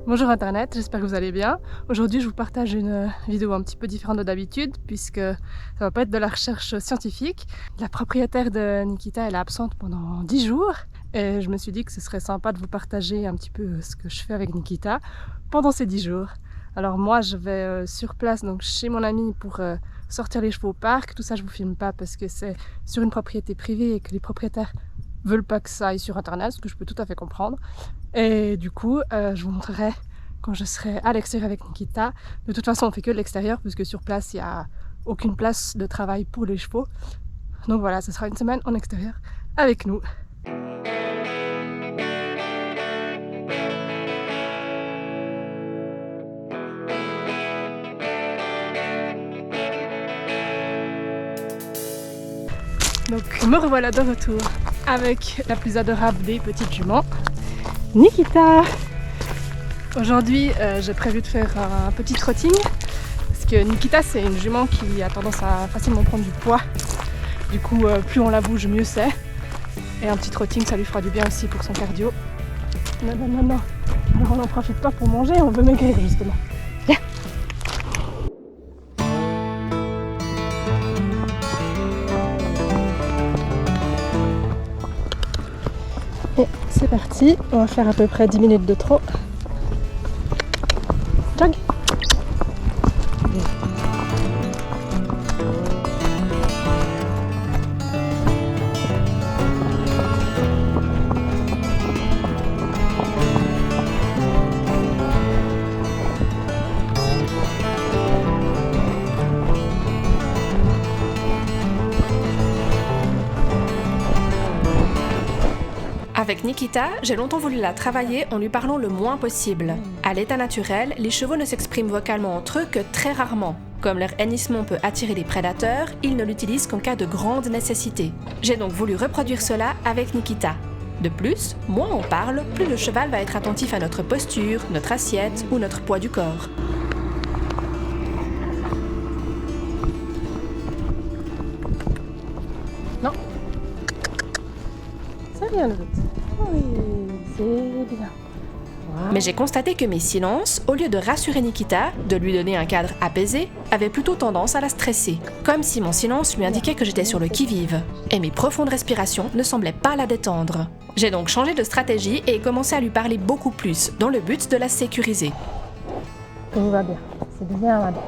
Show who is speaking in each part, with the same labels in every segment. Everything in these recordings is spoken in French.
Speaker 1: Bonjour Internet, j'espère que vous allez bien. Aujourd'hui, je vous partage une vidéo un petit peu différente de d'habitude puisque ça va pas être de la recherche scientifique. La propriétaire de Nikita, elle est absente pendant 10 jours et je me suis dit que ce serait sympa de vous partager un petit peu ce que je fais avec Nikita pendant ces 10 jours. Alors moi, je vais sur place, donc chez mon ami pour sortir les chevaux au parc. Tout ça, je vous filme pas parce que c'est sur une propriété privée et que les propriétaires veulent pas que ça aille sur Internet, ce que je peux tout à fait comprendre. Et du coup, je vous montrerai quand je serai à l'extérieur avec Nikita. De toute façon, on fait que de l'extérieur puisque sur place, il n'y a aucune place de travail pour les chevaux. Donc voilà, ce sera une semaine en extérieur avec nous. Donc me revoilà de retour avec la plus adorable des petites juments, Nikita. Aujourd'hui, j'ai prévu de faire un petit trotting parce que Nikita, c'est une jument qui a tendance à facilement prendre du poids. Du coup, plus on la bouge, mieux c'est. Et un petit trotting, ça lui fera du bien aussi pour son cardio. Non, non, non, non. Alors on n'en profite pas pour manger, on veut maigrir justement. Viens. Et c'est parti, on va faire à peu près 10 minutes de trot. Jog.
Speaker 2: Avec Nikita, j'ai longtemps voulu la travailler en lui parlant le moins possible. À l'état naturel, les chevaux ne s'expriment vocalement entre eux que très rarement. Comme leur hennissement peut attirer les prédateurs, ils ne l'utilisent qu'en cas de grande nécessité. J'ai donc voulu reproduire cela avec Nikita. De plus, moins on parle, plus le cheval va être attentif à notre posture, notre assiette ou notre poids du corps.
Speaker 1: Non. C'est bien le but. Oui, c'est bien. Wow.
Speaker 2: Mais j'ai constaté que mes silences, au lieu de rassurer Nikita, de lui donner un cadre apaisé, avaient plutôt tendance à la stresser. Comme si mon silence lui indiquait que j'étais sur le qui-vive. Et mes profondes respirations ne semblaient pas la détendre. J'ai donc changé de stratégie et commencé à lui parler beaucoup plus, dans le but de la sécuriser.
Speaker 1: Tout va bien, c'est bien là-bas.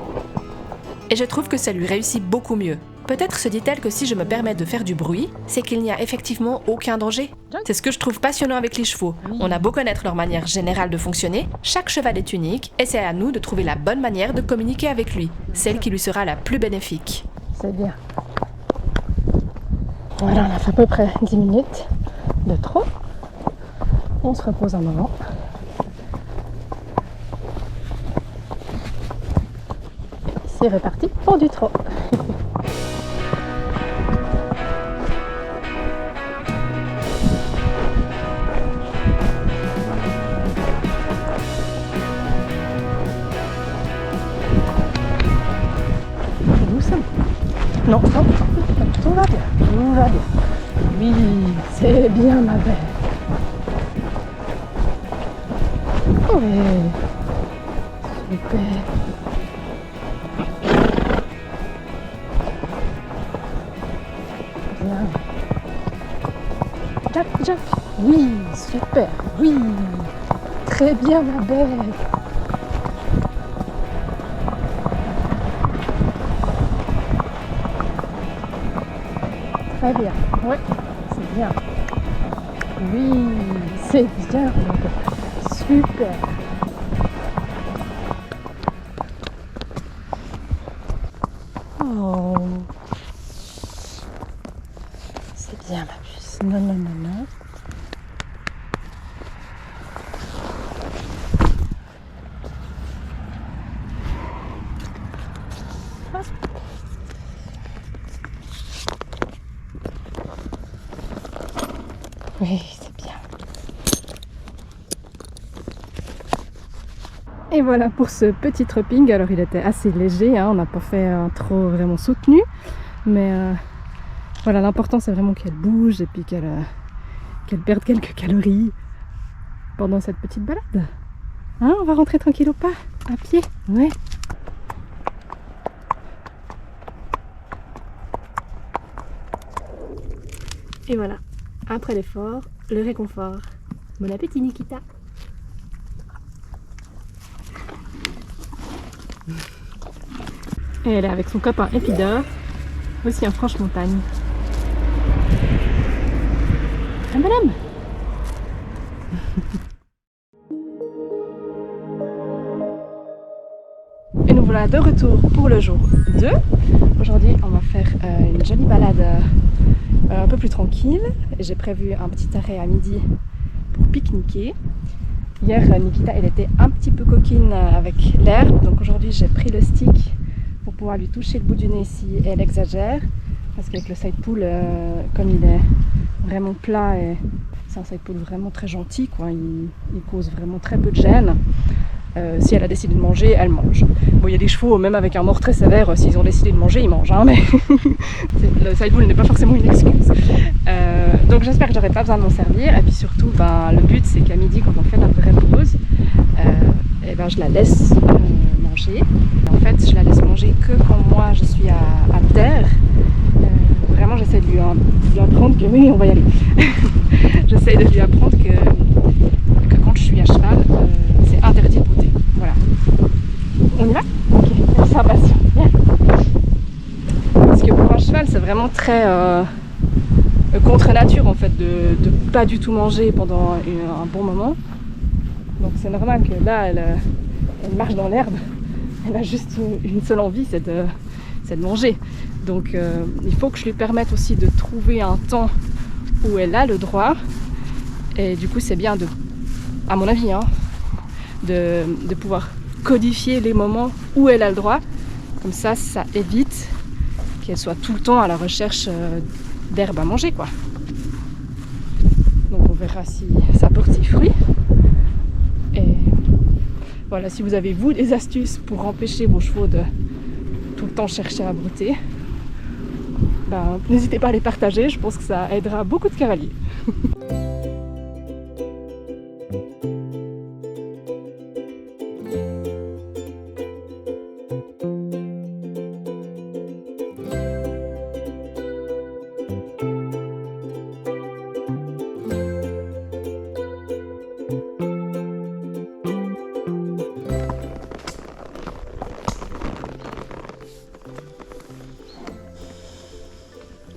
Speaker 2: Et je trouve que ça lui réussit beaucoup mieux. Peut-être se dit-elle que si je me permets de faire du bruit, c'est qu'il n'y a effectivement aucun danger. C'est ce que je trouve passionnant avec les chevaux. On a beau connaître leur manière générale de fonctionner, chaque cheval est unique et c'est à nous de trouver la bonne manière de communiquer avec lui, celle qui lui sera la plus bénéfique.
Speaker 1: C'est bien. Voilà, on a fait à peu près 10 minutes de trot. On se repose un moment. C'est reparti pour du trot. Non, non, tout va bien, tout va bien. Oui, c'est bien ma belle. Oui, super. Bien. Jump, jump. Oui, super, oui. Très bien ma belle. Très bien, oui, c'est bien. Oui, c'est bien, super. Oh, c'est bien ma puce. Non, non, non, non. Ah. Oui, c'est bien. Et voilà pour ce petit tropping. Alors il était assez léger, hein, on n'a pas fait un trot vraiment soutenu, mais voilà, l'important c'est vraiment qu'elle bouge et puis qu'elle perde quelques calories pendant cette petite balade. Hein, on va rentrer tranquille ou pas? À pied? Ouais. Et voilà, après l'effort, le réconfort. Bon appétit Nikita. Et elle est avec son copain Épidore, aussi en Franche-Montagne. Ah madame! Et nous voilà de retour pour le jour 2. Aujourd'hui on va faire une jolie balade un peu plus tranquille. J'ai prévu un petit arrêt à midi pour pique-niquer. Hier Nikita elle était un petit peu coquine avec l'herbe, donc aujourd'hui j'ai pris le stick pour pouvoir lui toucher le bout du nez si elle exagère. Parce qu'avec le side pool, comme il est vraiment plat, et c'est un side pool vraiment très gentil, quoi. Il cause vraiment très peu de gêne. Si elle a décidé de manger, elle mange. Bon, il y a des chevaux, même avec un mort très sévère, s'ils ont décidé de manger, ils mangent. Hein, mais le side pool n'est pas forcément une excuse. Donc j'espère que j'aurai pas besoin de m'en servir. Et puis surtout, le but c'est qu'à midi, quand on fait notre vraie pause, je la laisse manger. En fait, je la laisse manger que quand moi je suis à terre. Vraiment, j'essaie de lui apprendre que oui, on va y aller. J'essaie de lui apprendre que quand je suis à cheval, c'est interdit de brouter. Voilà. On y va? Ok, observation. Bien. Parce que pour un cheval, c'est vraiment très contre nature en fait de pas du tout manger pendant un bon moment. Donc c'est normal que là, elle marche dans l'herbe. Elle a juste une seule envie, c'est de manger. Donc il faut que je lui permette aussi de trouver un temps où elle a le droit. Et du coup c'est bien à mon avis, de pouvoir codifier les moments où elle a le droit. Comme ça évite qu'elle soit tout le temps à la recherche d'herbe à manger, quoi. Donc on verra si ça porte ses fruits. Et voilà, si vous avez vous des astuces pour empêcher vos chevaux de tout le temps chercher à brouter, n'hésitez pas à les partager, je pense que ça aidera beaucoup de cavaliers.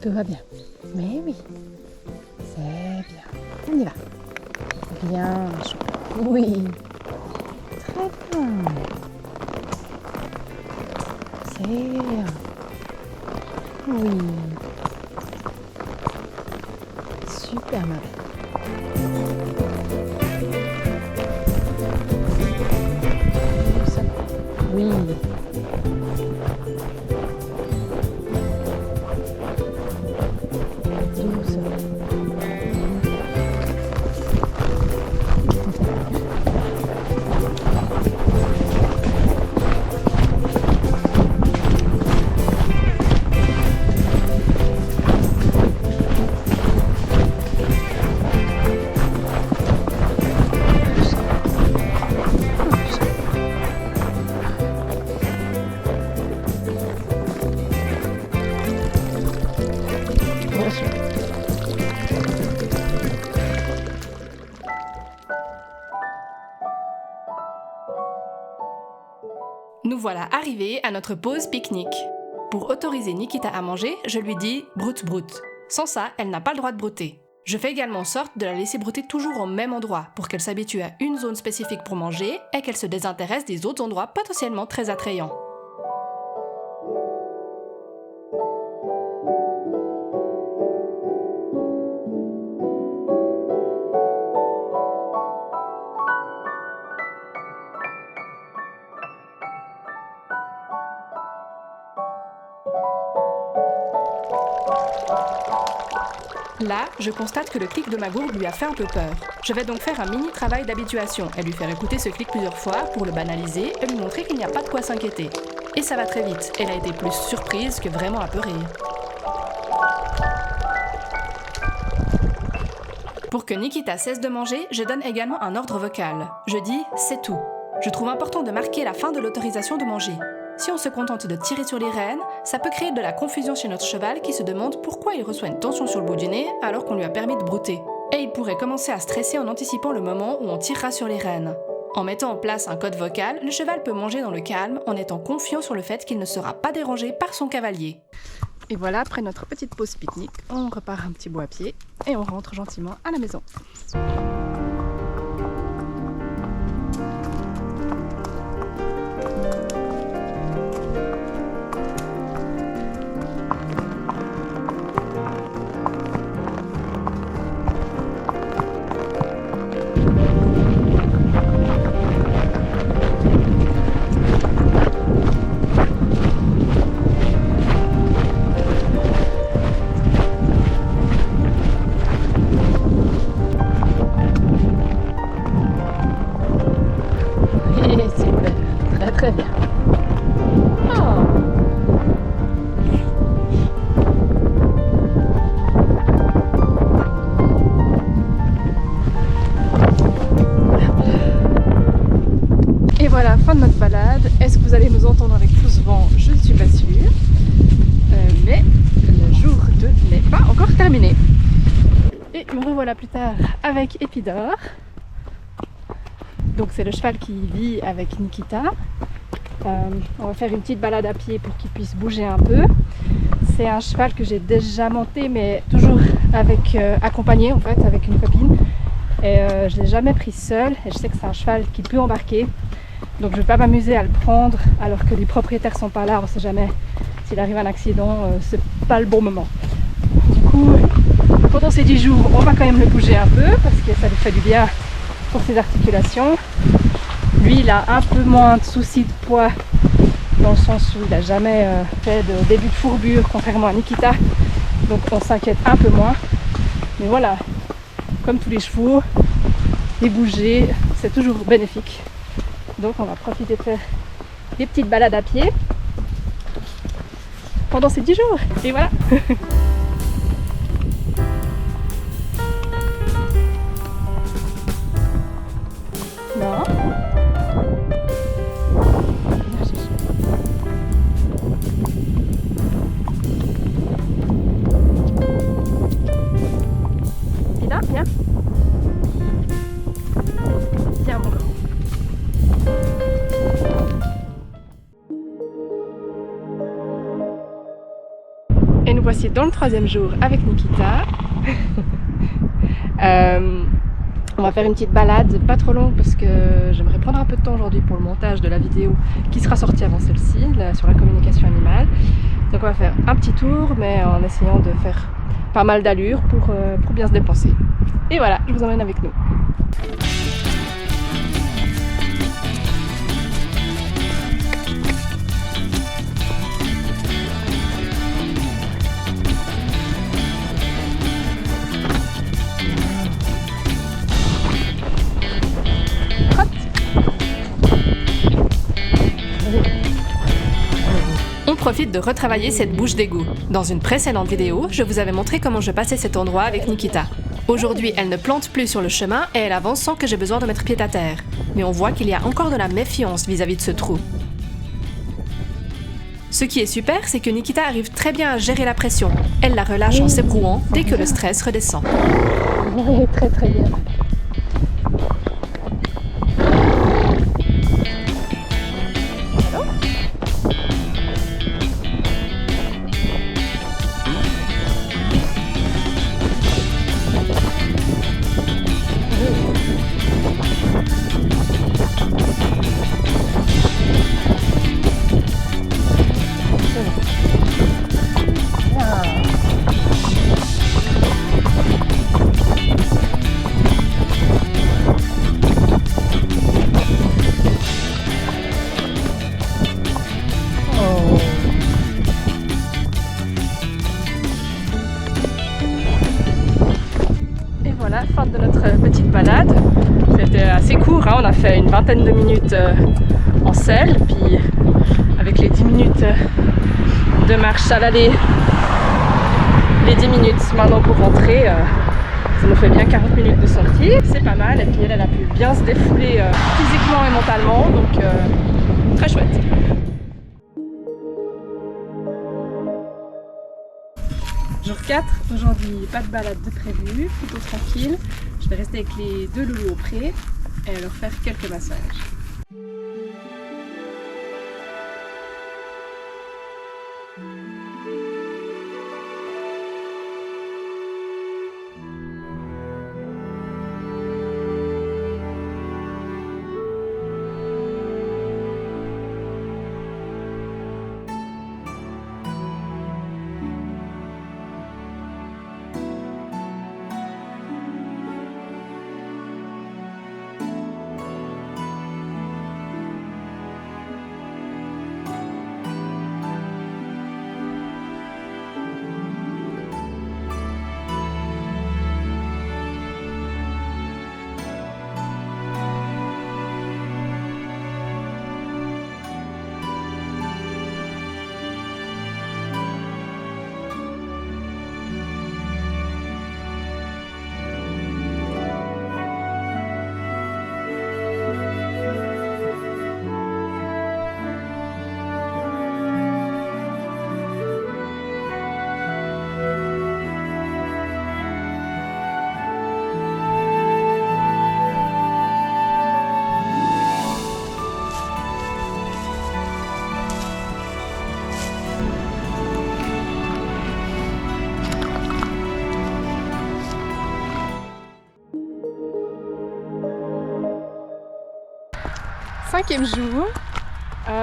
Speaker 1: Tout va bien. Mais oui, c'est bien. On y va. Bien, oui. Très bien. C'est bien. Oui. Super mal. Oui.
Speaker 2: Nous voilà arrivés à notre pause pique-nique. Pour autoriser Nikita à manger, je lui dis « broute, broute ». Sans ça, elle n'a pas le droit de brouter. Je fais également en sorte de la laisser brouter toujours au même endroit pour qu'elle s'habitue à une zone spécifique pour manger et qu'elle se désintéresse des autres endroits potentiellement très attrayants. Là, je constate que le clic de ma gourde lui a fait un peu peur. Je vais donc faire un mini travail d'habituation et lui faire écouter ce clic plusieurs fois pour le banaliser et lui montrer qu'il n'y a pas de quoi s'inquiéter. Et ça va très vite, elle a été plus surprise que vraiment apeurée. Pour que Nikita cesse de manger, je donne également un ordre vocal. Je dis « c'est tout ». Je trouve important de marquer la fin de l'autorisation de manger. Si on se contente de tirer sur les rênes, ça peut créer de la confusion chez notre cheval qui se demande pourquoi il reçoit une tension sur le bout du nez alors qu'on lui a permis de brouter. Et il pourrait commencer à stresser en anticipant le moment où on tirera sur les rênes. En mettant en place un code vocal, le cheval peut manger dans le calme en étant confiant sur le fait qu'il ne sera pas dérangé par son cavalier.
Speaker 1: Et voilà, après notre petite pause pique-nique, on repart un petit bout à pied et on rentre gentiment à la maison. Très bien. Oh. Et voilà, fin de notre balade. Est-ce que vous allez nous entendre avec tout ce vent? Je ne suis pas sûre. Mais le jour 2 n'est pas encore terminé. Et me revoilà plus tard avec Épidore. Donc c'est le cheval qui vit avec Nikita. On va faire une petite balade à pied pour qu'il puisse bouger un peu. C'est un cheval que j'ai déjà monté, mais toujours accompagné en fait, avec une copine. Et je ne l'ai jamais pris seul. Et je sais que c'est un cheval qui peut embarquer. Donc je ne vais pas m'amuser à le prendre alors que les propriétaires ne sont pas là. On ne sait jamais s'il arrive un accident, c'est pas le bon moment. Du coup, pendant ces 10 jours, on va quand même le bouger un peu parce que ça lui fait du bien pour ses articulations. Lui, il a un peu moins de soucis de poids dans le sens où il n'a jamais fait de début de fourbure, contrairement à Nikita. Donc on s'inquiète un peu moins. Mais voilà, comme tous les chevaux, les bouger, c'est toujours bénéfique. Donc on va profiter de faire des petites balades à pied pendant ces 10 jours. Et voilà. Non. Viens, viens. Viens, mon grand. Et nous voici dans le 3e jour avec Nikita. On va faire une petite balade, pas trop longue parce que j'aimerais prendre un peu de temps aujourd'hui pour le montage de la vidéo qui sera sortie avant celle-ci, sur la communication animale. Donc on va faire un petit tour, mais en essayant de faire pas mal d'allure pour bien se dépenser. Et voilà, je vous emmène avec nous.
Speaker 2: On profite de retravailler cette bouche d'égout. Dans une précédente vidéo, je vous avais montré comment je passais cet endroit avec Nikita. Aujourd'hui, elle ne plante plus sur le chemin et elle avance sans que j'ai besoin de mettre pied à terre. Mais on voit qu'il y a encore de la méfiance vis-à-vis de ce trou. Ce qui est super, c'est que Nikita arrive très bien à gérer la pression. Elle la relâche en s'ébrouant dès que le stress redescend.
Speaker 1: Très très bien. Fin de notre petite balade. C'était assez court, hein. On a fait une vingtaine de minutes en selle, puis avec les 10 minutes de marche à l'aller, les 10 minutes maintenant pour rentrer, Ça nous fait bien 40 minutes de sortie, c'est pas mal. Et puis elle a pu bien se défouler physiquement et mentalement, donc très chouette. Jour 4, aujourd'hui pas de balade de prévu, plutôt tranquille. Je vais rester avec les 2 loulous au pré et leur faire quelques massages. Cinquième jour.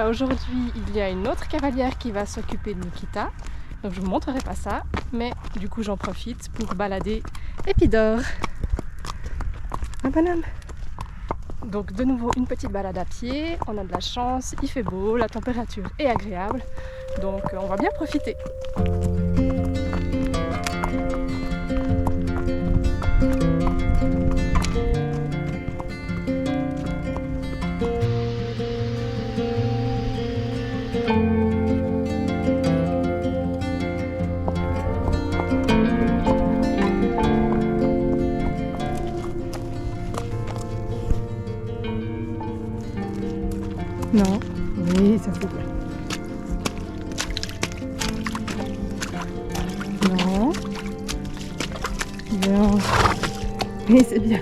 Speaker 1: Aujourd'hui, il y a une autre cavalière qui va s'occuper de Nikita. Donc je vous montrerai pas ça, mais du coup j'en profite pour balader Épidore. Un bonhomme. Donc de nouveau une petite balade à pied. On a de la chance, il fait beau, la température est agréable. Donc on va bien profiter. Non, oui, ça c'est bien. Non. Bien. Oui, c'est bien.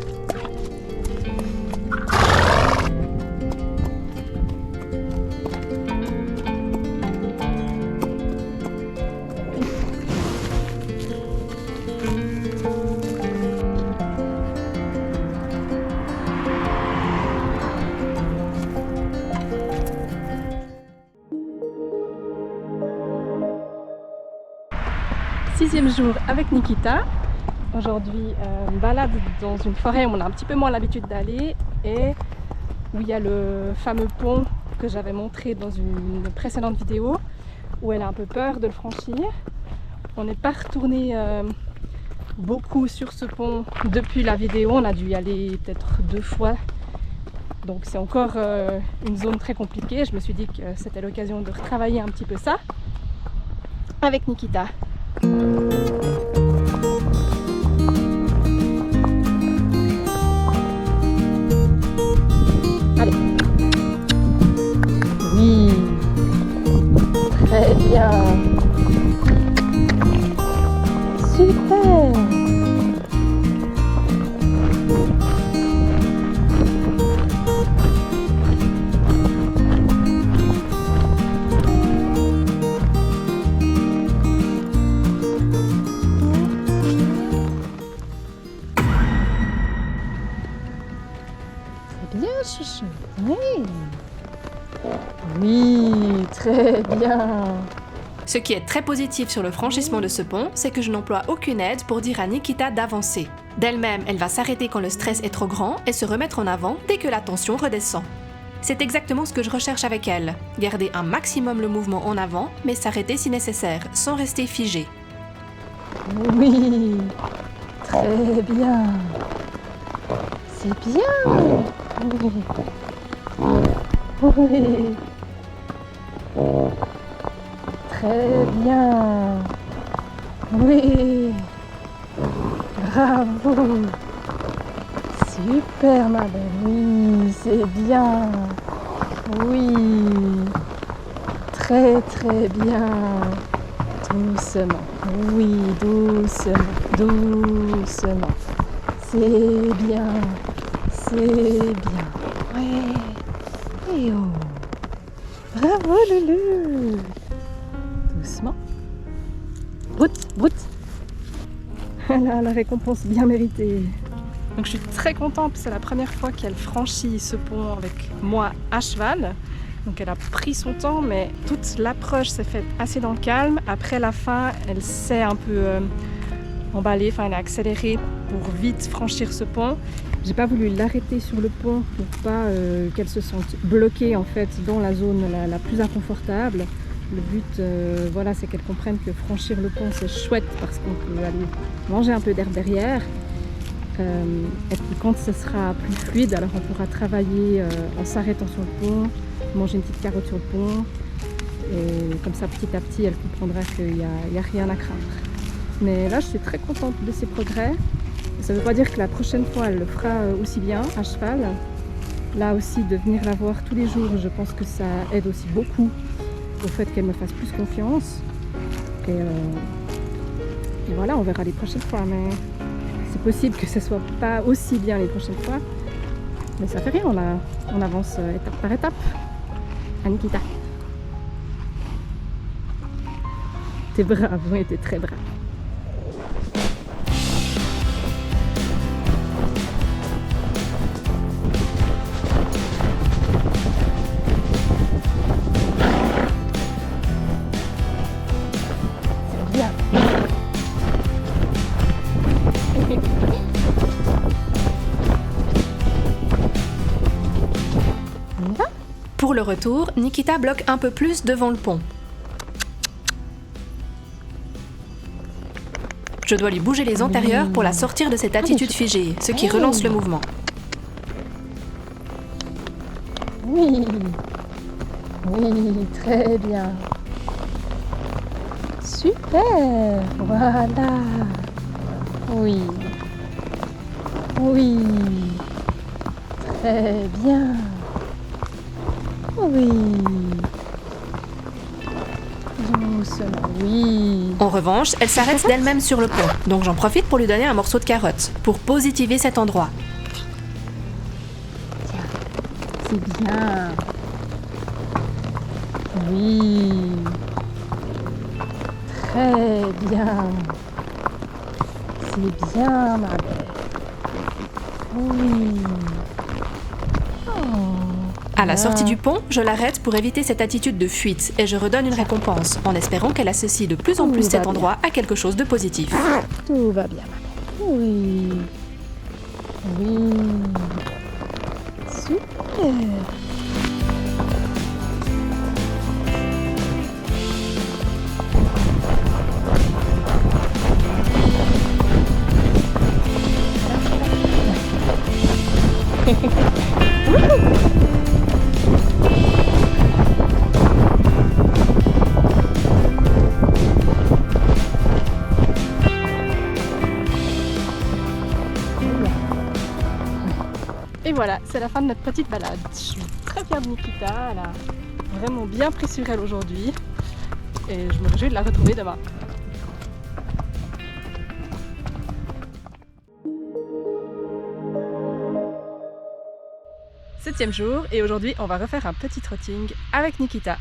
Speaker 1: Sixième jour avec Nikita. Aujourd'hui, balade dans une forêt où on a un petit peu moins l'habitude d'aller et où il y a le fameux pont que j'avais montré dans une précédente vidéo où elle a un peu peur de le franchir. On n'est pas retourné beaucoup sur ce pont depuis la vidéo, on a dû y aller peut-être 2 fois. Donc c'est encore une zone très compliquée. Je me suis dit que c'était l'occasion de retravailler un petit peu ça avec Nikita. Allez. Oui. Très bien. Super. Bien, chouchou. Oui. Oui, très bien.
Speaker 2: Ce qui est très positif sur le franchissement de ce pont, c'est que je n'emploie aucune aide pour dire à Nikita d'avancer. D'elle-même, elle va s'arrêter quand le stress est trop grand et se remettre en avant dès que la tension redescend. C'est exactement ce que je recherche avec elle. Garder un maximum le mouvement en avant, mais s'arrêter si nécessaire, sans rester figé.
Speaker 1: Oui, très bien. C'est bien. Oui. Oui. Très bien. Oui. Bravo. Super ma belle. Oui, c'est bien. Oui. Très très bien. Doucement. Oui, doucement. Doucement. C'est bien. C'est bien. Ouais. Et oh. Bravo Loulou. Doucement. Broute, broute. Voilà la récompense bien méritée. Donc je suis très contente, c'est la première fois qu'elle franchit ce pont avec moi à cheval. Donc elle a pris son temps, mais toute l'approche s'est faite assez dans le calme. Après la fin, elle s'est un peu emballée, elle a accéléré pour vite franchir ce pont. J'ai pas voulu l'arrêter sur le pont pour pas qu'elle se sente bloquée en fait dans la zone la plus inconfortable. Le but, voilà, c'est qu'elle comprenne que franchir le pont c'est chouette parce qu'on peut aller manger un peu d'air derrière. Et puis quand ce sera plus fluide, alors on pourra travailler en s'arrêtant sur le pont, manger une petite carotte sur le pont. Et comme ça, petit à petit, elle comprendra qu'il n'y a rien à craindre. Mais là, je suis très contente de ses progrès. Ça ne veut pas dire que la prochaine fois, elle le fera aussi bien à cheval. Là aussi, de venir la voir tous les jours, je pense que ça aide aussi beaucoup au fait qu'elle me fasse plus confiance. Et voilà, on verra les prochaines fois. Mais c'est possible que ce ne soit pas aussi bien les prochaines fois. Mais ça fait rien, on avance étape par étape. À Nikita. T'es brave, oui, t'es très brave.
Speaker 2: Pour le retour, Nikita bloque un peu plus devant le pont. Je dois lui bouger les antérieurs pour la sortir de cette attitude figée, ce qui relance le mouvement.
Speaker 1: Oui, oui, très bien. Super, voilà. Oui, oui, très bien. Oui. Doucement, oui.
Speaker 2: En revanche, elle s'arrête d'elle-même sur le pont, donc j'en profite pour lui donner un morceau de carotte, pour positiver cet endroit.
Speaker 1: Tiens, c'est bien. Oui. Très bien. C'est bien, ma belle. Oui.
Speaker 2: À la sortie du pont, je l'arrête pour éviter cette attitude de fuite et je redonne une récompense, en espérant qu'elle associe de plus en plus cet endroit à quelque chose de positif.
Speaker 1: Tout va bien, ma belle. Oui. Oui. Super. Et voilà, c'est la fin de notre petite balade. Je suis très fière de Nikita, elle a vraiment bien pris sur elle aujourd'hui et je me réjouis de la retrouver demain. Septième jour et aujourd'hui on va refaire un petit trotting avec Nikita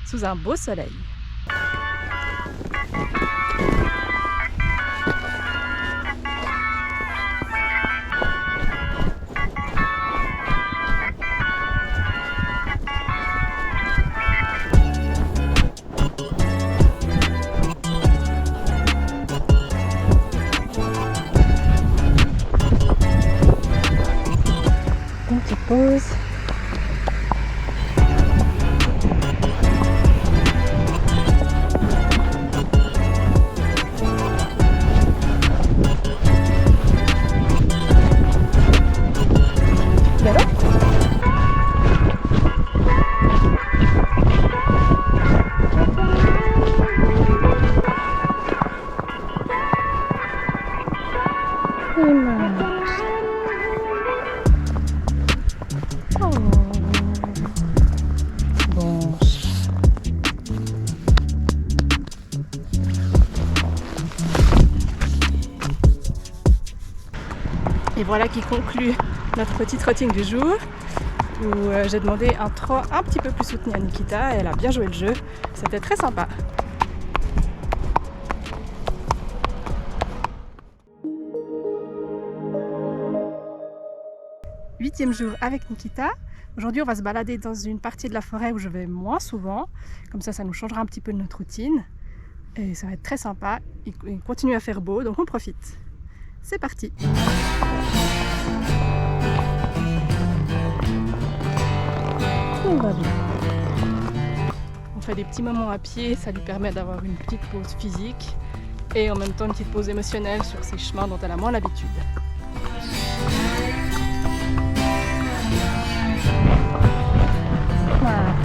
Speaker 1: sous un beau soleil. Une petite pause. Oh. Bon. Et voilà qui conclut notre petite routine du jour où j'ai demandé un trot un petit peu plus soutenu à Nikita et elle a bien joué le jeu. C'était très sympa. Huitième jour avec Nikita. Aujourd'hui, on va se balader dans une partie de la forêt où je vais moins souvent. Comme ça nous changera un petit peu de notre routine. Et ça va être très sympa. Il continue à faire beau, donc on profite. C'est parti! Tout va bien. On fait des petits moments à pied, ça lui permet d'avoir une petite pause physique et en même temps une petite pause émotionnelle sur ces chemins dont elle a moins l'habitude. Voilà.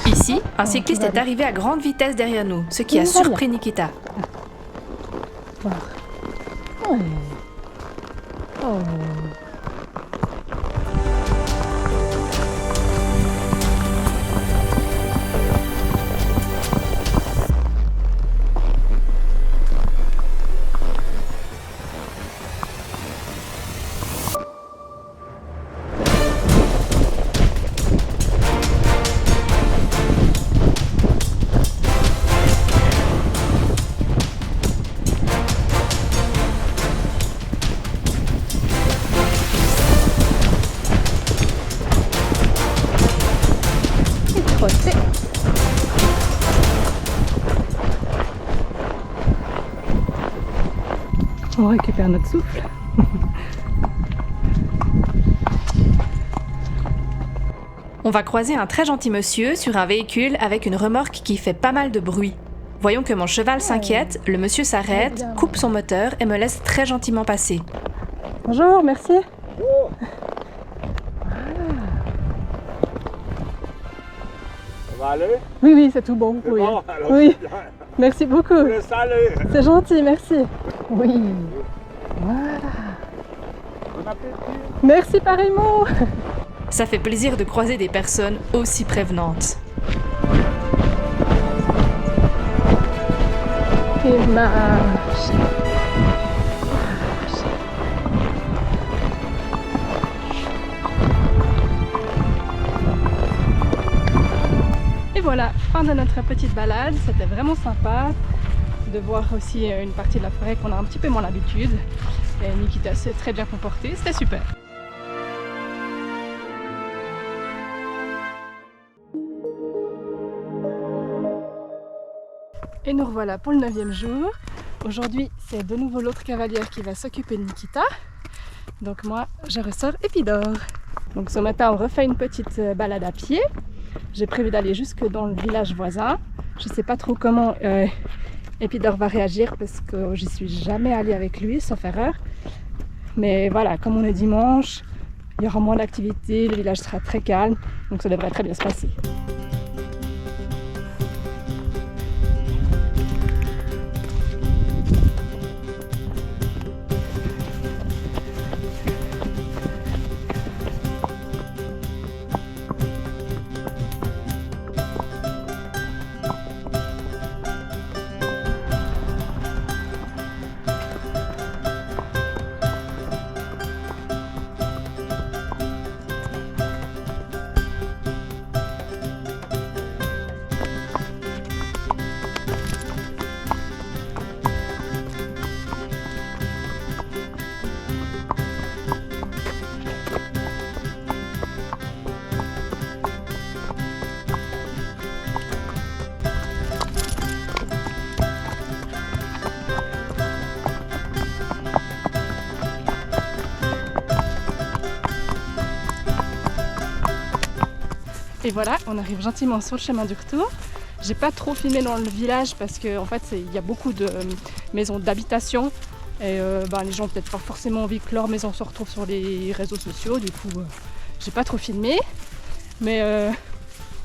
Speaker 2: Ici, un cycliste est arrivé à grande vitesse derrière nous, ce qui a surpris Nikita.
Speaker 1: Voilà. Ouais. Oh. On récupère notre souffle.
Speaker 2: On va croiser un très gentil monsieur sur un véhicule avec une remorque qui fait pas mal de bruit. Voyons que mon cheval s'inquiète, le monsieur s'arrête, coupe son moteur et me laisse très gentiment passer.
Speaker 1: Bonjour, merci.
Speaker 3: Oh. Ça va aller?
Speaker 1: Oui, oui, c'est tout bon.
Speaker 3: C'est
Speaker 1: Oui,
Speaker 3: bon, alors
Speaker 1: oui.
Speaker 3: c'est bien.
Speaker 1: Merci beaucoup.
Speaker 3: Laisse aller.
Speaker 1: C'est gentil, merci. Oui. Voilà.
Speaker 3: Bon appétit.
Speaker 1: Merci pareillement.
Speaker 2: Ça fait plaisir de croiser des personnes aussi prévenantes.
Speaker 1: Et marche. Et voilà, fin de notre petite balade. C'était vraiment sympa de voir aussi une partie de la forêt qu'on a un petit peu moins l'habitude. Et Nikita s'est très bien comportée, c'était super. Et nous revoilà pour le 9e jour. Aujourd'hui, c'est de nouveau l'autre cavalière qui va s'occuper de Nikita. Donc moi, je ressors Épidore. Donc ce matin, on refait une petite balade à pied. J'ai prévu d'aller jusque dans le village voisin. Je ne sais pas trop comment Épidore va réagir parce que j'y suis jamais allée avec lui, sauf erreur. Mais voilà, comme on est dimanche, il y aura moins d'activité, le village sera très calme, donc ça devrait très bien se passer. Et voilà, on arrive gentiment sur le chemin du retour. J'ai pas trop filmé dans le village parce qu'en fait il y a beaucoup de maisons d'habitation et les gens ont peut-être pas forcément envie que leur maison se retrouve sur les réseaux sociaux, du coup j'ai pas trop filmé. Mais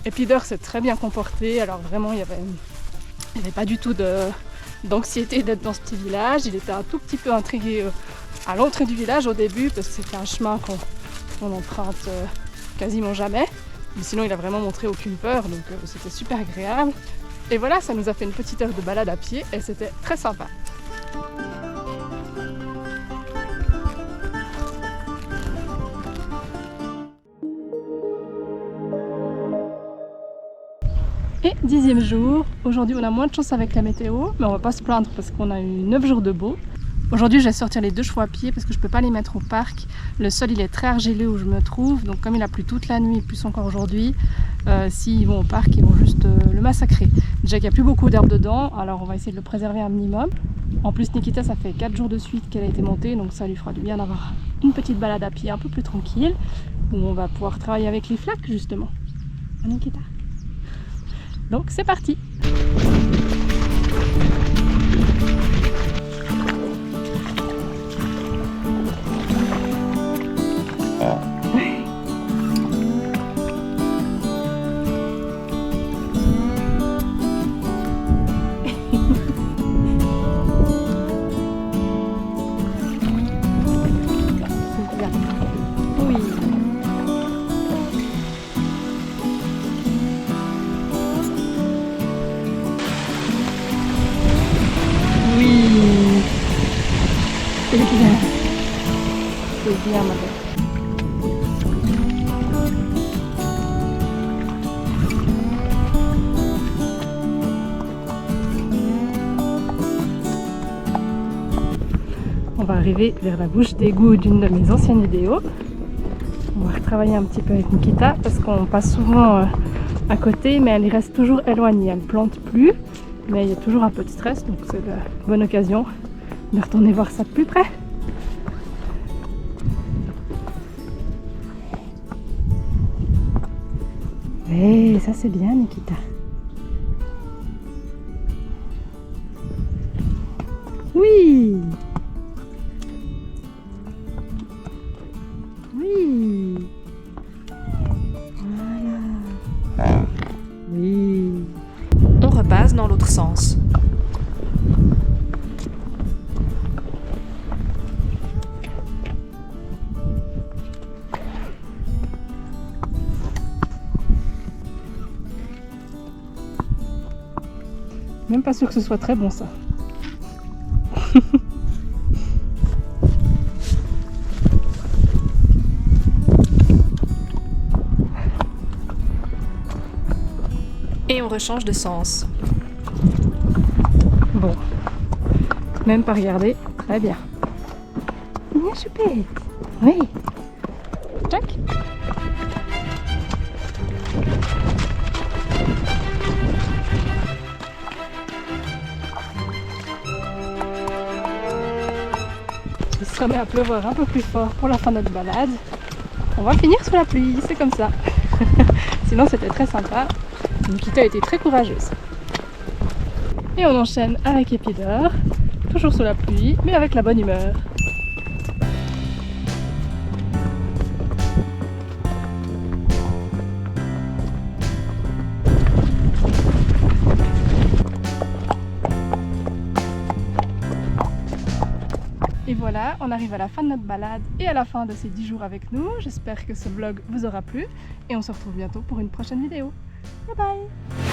Speaker 1: Epider s'est très bien comporté, alors vraiment il y avait pas du tout d'anxiété d'être dans ce petit village. Il était un tout petit peu intrigué à l'entrée du village au début parce que c'était un chemin qu'on emprunte quasiment jamais. Mais sinon il a vraiment montré aucune peur, donc c'était super agréable. Et voilà, ça nous a fait une petite heure de balade à pied et c'était très sympa. Et 10e jour, aujourd'hui on a moins de chance avec la météo, mais on va pas se plaindre parce qu'on a eu 9 jours de beau. Aujourd'hui je vais sortir les 2 chevaux à pied parce que je peux pas les mettre au parc. Le sol il est très argileux où je me trouve, donc comme il a plu toute la nuit et plus encore aujourd'hui, s'ils vont au parc ils vont juste le massacrer. Déjà qu'il n'y a plus beaucoup d'herbe dedans, alors on va essayer de le préserver un minimum. En plus Nikita ça fait 4 jours de suite qu'elle a été montée, donc ça lui fera du bien d'avoir une petite balade à pied un peu plus tranquille, où on va pouvoir travailler avec les flaques justement. Hein, Nikita? Donc c'est parti! C'est bien. C'est bien, ma belle. On va arriver vers la bouche d'égout d'une de mes anciennes vidéos. On va retravailler un petit peu avec Nikita parce qu'on passe souvent à côté, mais elle y reste toujours éloignée. Elle ne plante plus, mais il y a toujours un peu de stress, donc c'est la bonne occasion de retourner voir ça de plus près. Et ça c'est bien Nikita. Oui. Oui. Voilà. Oui.
Speaker 2: On repasse dans l'autre sens.
Speaker 1: Même pas sûr que ce soit très bon ça.
Speaker 2: Et on rechange de sens.
Speaker 1: Bon. Même pas regarder. Très bien. Bien super. Oui. Check. Il se remet à pleuvoir un peu plus fort pour la fin de notre balade. On va finir sous la pluie, c'est comme ça. Sinon c'était très sympa. Nikita a été très courageuse. Et on enchaîne avec Epider, toujours sous la pluie, mais avec la bonne humeur. Et voilà, on arrive à la fin de notre balade et à la fin de ces 10 jours avec nous. J'espère que ce vlog vous aura plu et on se retrouve bientôt pour une prochaine vidéo. Bye bye!